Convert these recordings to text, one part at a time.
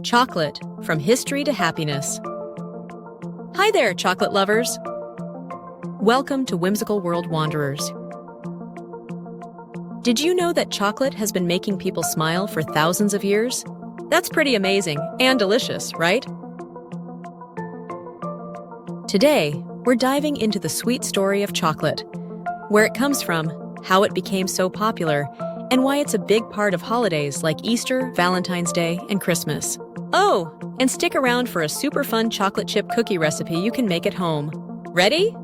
Chocolate, from history to happiness. Hi there, chocolate lovers! Welcome to Whimsical World Wanderers. Did you know that chocolate has been making people smile for thousands of years? That's pretty amazing and delicious, right? Today, we're diving into the sweet story of chocolate, where it comes from, how it became so popular, and why it's a big part of holidays like Easter, Valentine's Day, and Christmas. Oh, and stick around for a super fun chocolate chip cookie recipe you can make at home. Ready?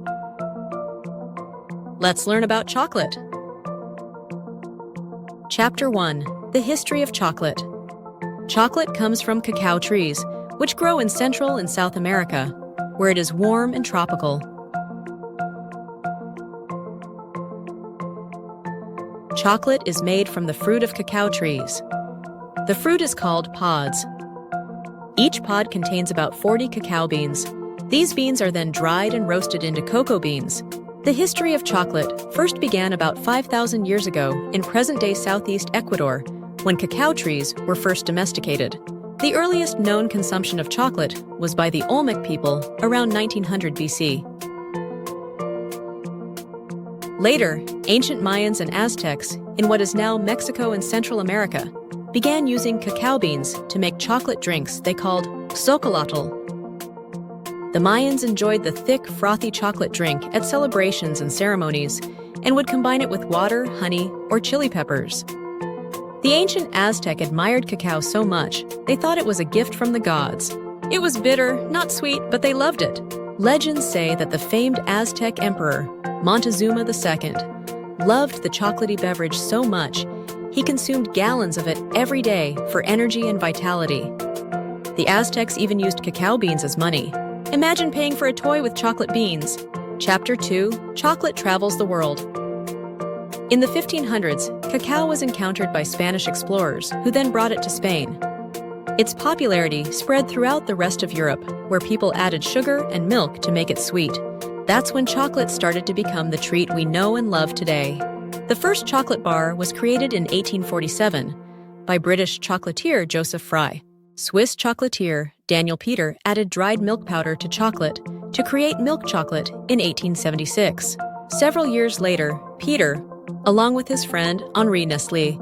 Let's learn about chocolate. Chapter 1. The History of Chocolate. Chocolate comes from cacao trees, which grow in Central and South America, where it is warm and tropical. Chocolate is made from the fruit of cacao trees. The fruit is called pods. Each pod contains about 40 cacao beans. These beans are then dried and roasted into cocoa beans. The history of chocolate first began about 5,000 years ago in present-day southeast Ecuador, when cacao trees were first domesticated. The earliest known consumption of chocolate was by the Olmec people around 1900 BC. Later, ancient Mayans and Aztecs, in what is now Mexico and Central America, began using cacao beans to make chocolate drinks they called xocolotl. The Mayans enjoyed the thick, frothy chocolate drink at celebrations and ceremonies, and would combine it with water, honey, or chili peppers. The ancient Aztec admired cacao so much, they thought it was a gift from the gods. It was bitter, not sweet, but they loved it. Legends say that the famed Aztec emperor, Montezuma II, loved the chocolatey beverage so much, he consumed gallons of it every day for energy and vitality. The Aztecs even used cacao beans as money. Imagine paying for a toy with chocolate beans. Chapter 2. Chocolate travels the world. In the 1500s, cacao was encountered by Spanish explorers who then brought it to Spain. Its popularity spread throughout the rest of Europe, where people added sugar and milk to make it sweet. That's when chocolate started to become the treat we know and love today. The first chocolate bar was created in 1847 by British chocolatier Joseph Fry. Swiss chocolatier Daniel Peter added dried milk powder to chocolate to create milk chocolate in 1876. Several years later, Peter, along with his friend Henri Nestlé,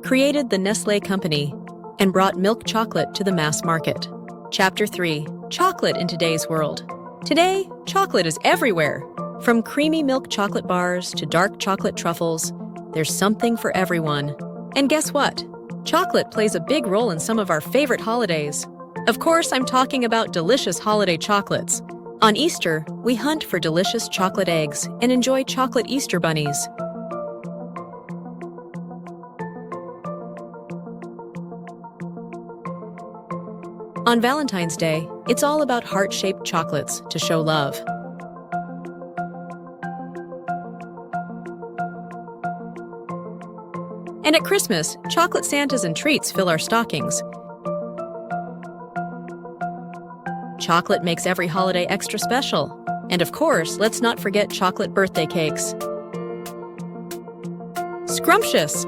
created the Nestlé Company and brought milk chocolate to the mass market. Chapter 3. Chocolate in today's world. Today, chocolate is everywhere. From creamy milk chocolate bars to dark chocolate truffles, there's something for everyone. And guess what? Chocolate plays a big role in some of our favorite holidays. Of course, I'm talking about delicious holiday chocolates. On Easter, we hunt for delicious chocolate eggs and enjoy chocolate Easter bunnies. On Valentine's Day, it's all about heart-shaped chocolates to show love. And at Christmas, chocolate Santas and treats fill our stockings. Chocolate makes every holiday extra special. And of course, let's not forget chocolate birthday cakes. Scrumptious!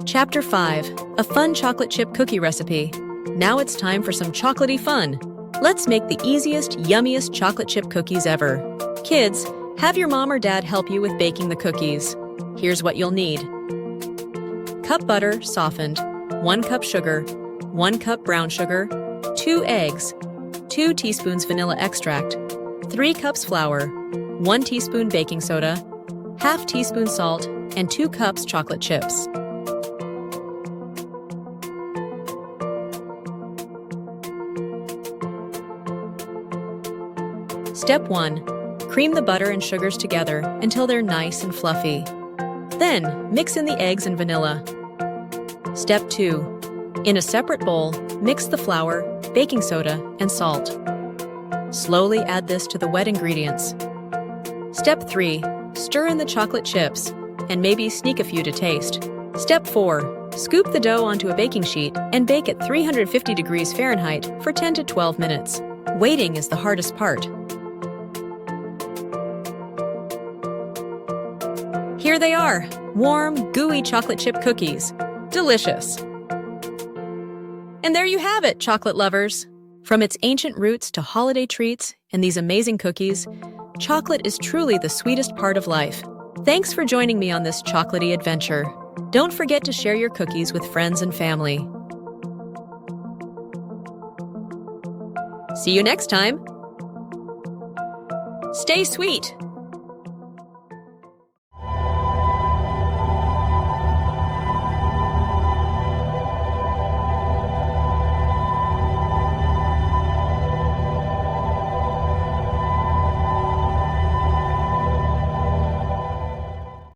Chapter 5. A fun chocolate chip cookie recipe. Now it's time for some chocolatey fun. Let's make the easiest, yummiest chocolate chip cookies ever. Kids, have your mom or dad help you with baking the cookies. Here's what you'll need. Cup butter, softened, 1 cup sugar, 1 cup brown sugar, 2 eggs, 2 teaspoons vanilla extract, 3 cups flour, 1 teaspoon baking soda, ½ teaspoon salt, and 2 cups chocolate chips. Step 1. Cream the butter and sugars together until they're nice and fluffy. Then, mix in the eggs and vanilla. Step 2. In a separate bowl, mix the flour, baking soda, and salt. Slowly add this to the wet ingredients. Step 3. Stir in the chocolate chips, and maybe sneak a few to taste. Step 4. Scoop the dough onto a baking sheet and bake at 350 degrees Fahrenheit for 10 to 12 minutes. Waiting is the hardest part. Here they are, warm, gooey chocolate chip cookies. Delicious! And there you have it, chocolate lovers. From its ancient roots to holiday treats and these amazing cookies, chocolate is truly the sweetest part of life. Thanks for joining me on this chocolatey adventure. Don't forget to share your cookies with friends and family. See you next time. Stay sweet.